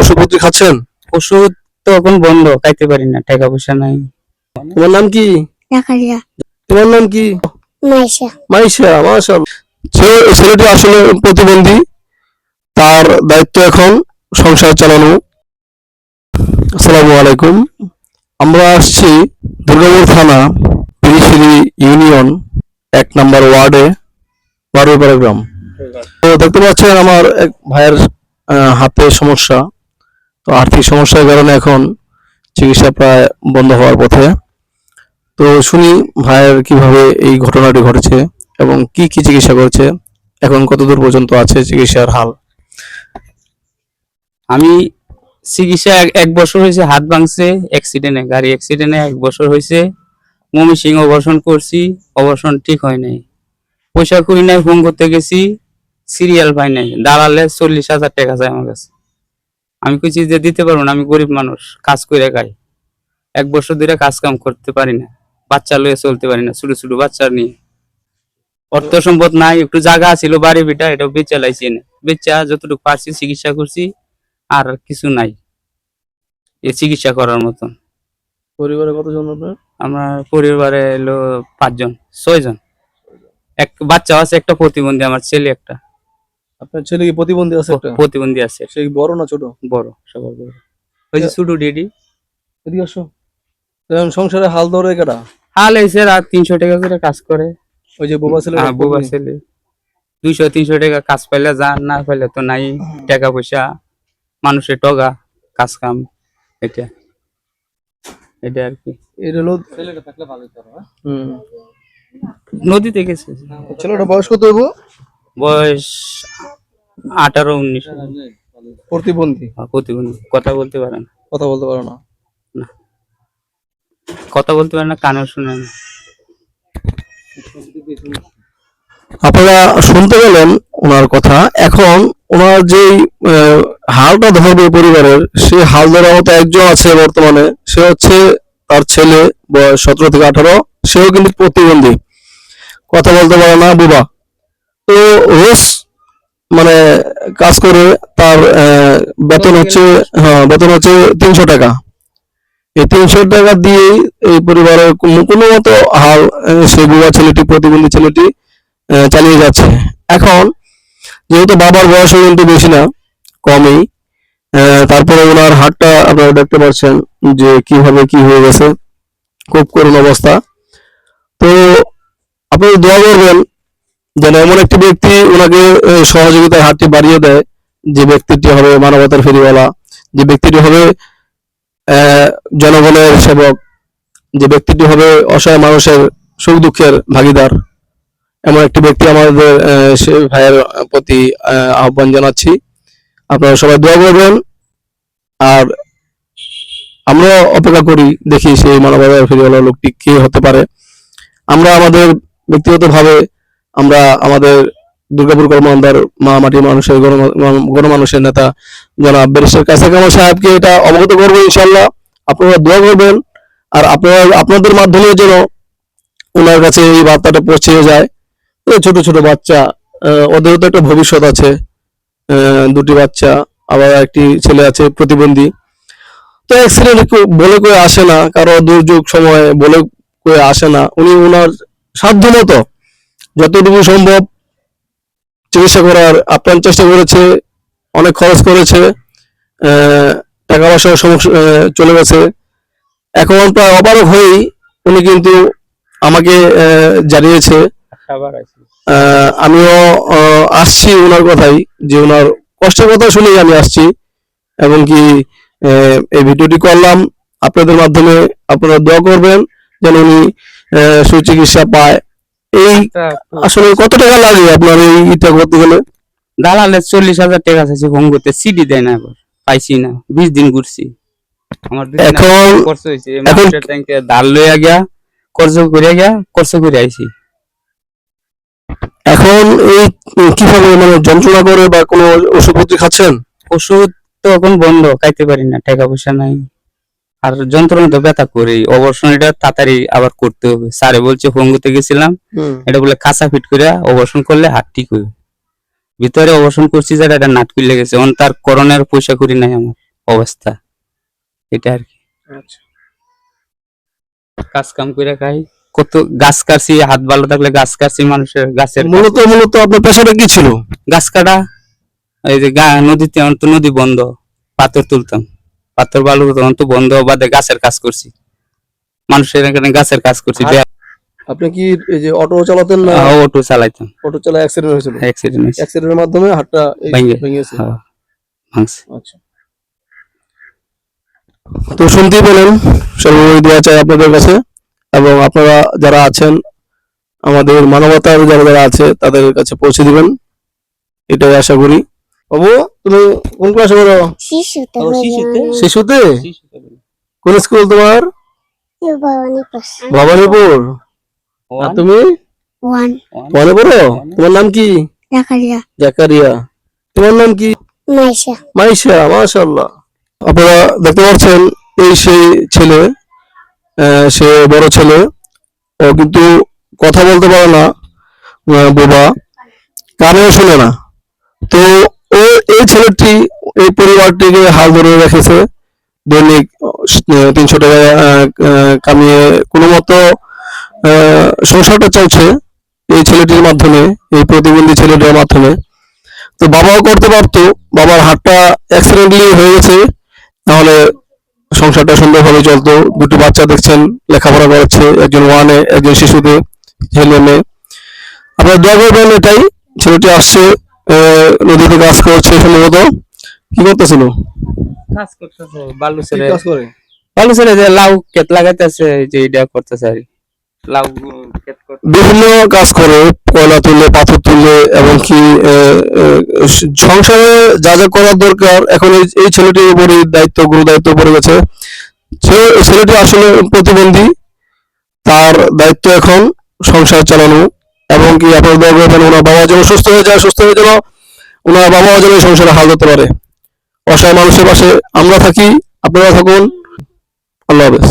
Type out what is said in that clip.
ওষুধপত্র খাচ্ছেন? ওষুধ তো এখন বন্ধ, খাইতে পারি না, টাকা পয়সা নাই। তোমার নাম কি? তোমার নাম কি? মাইশা। মাশাআল্লাহ। ছেলেটি আসলে প্রতিবন্ধী, তার দায়িত্ব এখন সংসার চালানো। আসসালামু আলাইকুম। আমরা আসছি দুর্গাপুর থানা পিরিশিরি ইউনিয়ন 1 নম্বর ওয়ার্ডে বারুইপাড়া গ্রাম। তো দেখতে পাচ্ছেন আমার এক ভাইয়ের হাতে সমস্যা, তো আর্থিক সমস্যার কারণে এখন চিকিৎসা প্রায় বন্ধ হওয়ার পথে। তো শুনি ভাইয়ের কিভাবে এই ঘটনাটি ঘটেছে এবং কি কি চিকিৎসা করেছে, এখন কতদূর পর্যন্ত আছে চিকিৎসার হাল। আমি চিকিৎসা 1 বছর হয়েছে, হাত ভাঙছে অ্যাক্সিডেন্টে, গাড়ি অ্যাক্সিডেন্টে 1 বছর হয়েছে। ময়মনসিংহ অপারেশন করছি, অপারেশন ঠিক হয় নাই। পয়সা করি নাই, ফোন করতে গেছি, সিরিয়াল পাই নাই, দাঁড়ালে 40,000 টাকা চাই আমার কাছে। আমি কইছি যে দিতে পারবো না, আমি গরিব মানুষ, কাজ করে খাই। 1 বছর ধরে কাজ কাম করতে পারি না, বাচ্চা লয়ে চলতে পারি না, ছোট ছোট বাচ্চা নিয়ে। অর্থ সম্পদ নাই, একটু জায়গা ছিল বাড়ি বিটা, এটাও বেচা লাইছি না, বেচা যতটুকু পারছি চিকিৎসা করছি, আর কিছু নাই এই চিকিৎসা করার মতন। পরিবারে কতজন আপনার? আমার পরিবারে এলো 5 জন 6 জন, এক বাচ্চা আছে, একটা প্রতিবন্ধী, আমার ছেলে একটা। আপনার ছেলে কি প্রতিবন্ধী আছে? একটা প্রতিবন্ধী আছে। সে কি বড় না ছোট? বড়, সবার বড়। ওই যে ছোট ডেডি। এদিকে আসো। এখন সংসারে হাল ধরে কেডা? হাল হয়েছে, রাত 300 টাকা করে কাজ করে। ওই যে বোবা ছেলে? হ্যাঁ, বোবা ছেলে। 200-300 টাকা কাজ পাইলে যান, না পাইলে তো নাই। টাকা পয়সা মানুষের টগা, কাজ কাম, এটা এটা আর কি। এটা হলো ছেলেটা থাকলে ভালো হতো। নদীতে গেছে। ছেলেটা বয়স কত হইব? বয়স 18-19। প্রতিবন্ধী? প্রতিবন্ধী, কথা বলতে পারে না। কথা বলতে পারে না? না, কথা বলতে পারে না, কানেও শুনে না। আপনারা শুনতে পেলেন ওনার কথা। এখন ওনার যে হালটা ধরবে পরিবারের, সে হাল ধরার মতো একজন আছে বর্তমানে, সে হচ্ছে তার ছেলে, বয়স 17 থেকে 18। সেও কিন্তু প্রতিবন্ধী, কথা বলতে পারে না, বুবা। তো রোজ মানে কাজ করে, তার বেতন হচ্ছে, বেতন হচ্ছে 300 টাকা। এই 300 টাকা দিয়েই এই পরিবারের কোনো মতো হাল সেই বুবা ছেলেটি, প্রতিবন্ধী ছেলেটি চালিয়ে যাচ্ছে। এখন যেহেতু বাবার বয়স কিন্তু বেশি না, কমই, তারপরে ওনার হাতটা আপনারা দেখতে পাচ্ছেন যে কিভাবে কি হয়ে গেছে, খুব করুণ অবস্থা। তো আপনারা দোয়া করবেন যেন এমন একটি ব্যক্তি ওনাকে সহযোগিতার হাতটি বাড়িয়ে দেয়, যে ব্যক্তিটি হবে মানবতার ফেরিওয়ালা, যে ব্যক্তিটি হবে জনগণের সেবক, যে ব্যক্তিটি হবে অসহায় মানুষের সুখ দুঃখের ভাগিদার। এমন একটি ব্যক্তি আমাদের সে ভাইয়ের প্রতি আহ্বান জানাচ্ছি। আপনারা সবাই দোয়া করবেন, আর আমরা অপেক্ষা করি, দেখি সেই মানবতার ফেরিওয়ালা লোকটি কে হতে পারে। আমরা আমাদের ব্যক্তিগতভাবে আমরা আমাদের দুর্গাপুর কর্মকর্তার মা মাটি মানুষের গণমানুষের নেতা জনাব ব্যারিস্টার কায়সার কামাল সাহেবকে এটা অবগত করবো ইনশাল্লাহ। আপনারা দোয়া করবেন, আর আপনাদের মাধ্যমে যেন ওনার কাছে এই বার্তাটা পৌঁছে যায়। ছোট ছোট বাচ্চা, ওদেরও তো একটা ভবিষ্যৎ আছে, 2টি বাচ্চা, আবার একটি ছেলে আছে প্রতিবন্ধী। তো অ্যাক্সিডেন্ট বলে করে আসে না, কারো দুর্যোগ সময় বলে করে আসে না। উনি ওনার সাধ্যমতো যতটুকু সম্ভব চিকিৎসা করার আপ্রাণ চেষ্টা করেছে, অনেক খরচ করেছে, টাকা পয়সার সমস্যা চলে গেছে। এখন প্রায় অপারগ হয়েই উনি কিন্তু আমাকে জানিয়েছে। আমিও আসছি ওনার কথাই, যে ওনার কষ্টের কথা শুনেই আমি আসছি, এবং কি এই ভিডিওটি করলাম আপনাদের মাধ্যমে। আপনারা দোয়া করবেন যেন উনি সুচিকিৎসা পায়। এই আসলে কত টাকা লাগে আপনার এইটা করতে গেলে? দালালে 40,000 টাকা চাইছে, ফোন করতে, সিডি দেয় না, এবার পাইছি না, 20 দিন ঘুরছি। আমার এখন খরচ হয়েছে, মাস্টার ট্যাঙ্কে ধার লইয়া গিয়া খরচ করে আইছি। এখন এই কিভাবে মানে যন্ত্রণা করে বা কোনো ওষুধপত্র খাচ্ছেন? ওষুধ তো এখন বন্ধ, খাইতে পারি না, টাকা পয়সা নাই, আর যন্ত্রণা তো ব্যথা করি। অপারেশন এটা তাড়াতাড়ি আবার করতে হবে, স্যারে বলছে, ফোন করতে গেছিলাম, এটা বলে কাঁচা ফিট করে অপারেশন করলে হাত ঠিক হবে। ভিতরে অপারেশন করছি, যেটা এটা নাট খুলে গেছে, তার করণের পয়সা করি নাই আমার, অবস্থা, এটা আর কি। আচ্ছা। কাজ কাম করে খাই, কত গাছ কাটছি, হাত ভালো থাকলে গাছ কাটছি, মানুষের গাছের মূলত আপনার পেশাটা কি ছিল? গাছ কাটা। এই যে নদীতে এখন তো নদী বন্ধ, পাথর তুলতাম, পাথর বালু তখন তো বন্ধ, বাদে গাছের কাজ করছি, মানুষের এখানে গাছের কাজ করছি। আপনি কি এই যে অটো চালাতেন না? অটো চালাইতাম, অটো চালায় অ্যাক্সিডেন্ট হয়েছিল? অ্যাক্সিডেন্ট হয়েছে। অ্যাক্সিডেন্টের মাধ্যমে হাতটা ভেঙে ভেঙেছে। ভাঙছে। আচ্ছা। তো শুনতেই পেলেন, সর্বোপরি দোয়া চাই আপনাদের কাছে, এবং আপনারা যারা আছেন আমাদের মানবতার যারা যারা আছে তাদের কাছে পৌঁছে দিবেন, এটাই আশা করি। বাবু, তুমি কোন ক্লাসে পড়ো? শিশুতে। কোন স্কুল তোমার? ভবানীপুর। আর তুমি? ওয়ানে পড়ো? তোমার নাম কি? জাকারিয়া। তোমার নাম কি? মাইশা। মাশাআল্লাহ। আপনারা দেখতে পাচ্ছেন, এই সেই ছেলে, সে বড় ছেলে, ও কিন্তু কথা বলতে পারে না, বোবা, কানেও শোনে না। তো ও, এই ছেলেটি এই পরিবারটিকে হাল ধরে রেখেছে, দৈনিক 300 টাকা কামিয়ে কোনো মতো সংসারটা চলছে এই ছেলেটির মাধ্যমে, এই প্রতিবন্ধী ছেলেটির মাধ্যমে। তো বাবাও করতে পারতো, বাবার হাতটা অ্যাক্সিডেন্টলি হয়ে গেছে, নাহলে সংসারটা সুন্দরভাবে চলতো। দুটো বাচ্চা দেখছেন লেখাপড়া করাচ্ছে, একজন ওয়ানে, একজন শিশুতে, ছেলে মেয়ে। আপনার দোয়া করবেন এটাই। ছেলেটি আসছে, নদীতে কাজ করছে সম্ভবত। কি করতেছিল? কাজ করতেছে, বালু কি ছেড়ে, কাজ করে? বালু ছেড়ে যে লাউ ক্ষেত লাগাইতেছে, যে এটা করতেছে আর কি। লাউ ক্ষেত করতে বিভিন্ন কাজ করে, কয়লা তুলে, পাথর তুলে, এবং কি সংসারে যা যা করার দরকার এখন এই ছেলেটির উপরে গুরু দায়িত্ব পড়ে গেছে। ছেলেটি আসলে প্রতিবন্ধী, তার দায়িত্ব এখন সংসার চালানো, এবং কি আপনার দোয়া করবেন ওনার বাবা যেন সুস্থ হয়ে যায়, সুস্থ হয়ে যেন ওনার বাবাও যেন এই সংসারে হাল ধরতে পারে। অসহায় মানুষের পাশে আমরা থাকি, আপনারা থাকুন। আল্লাহ হাফেজ।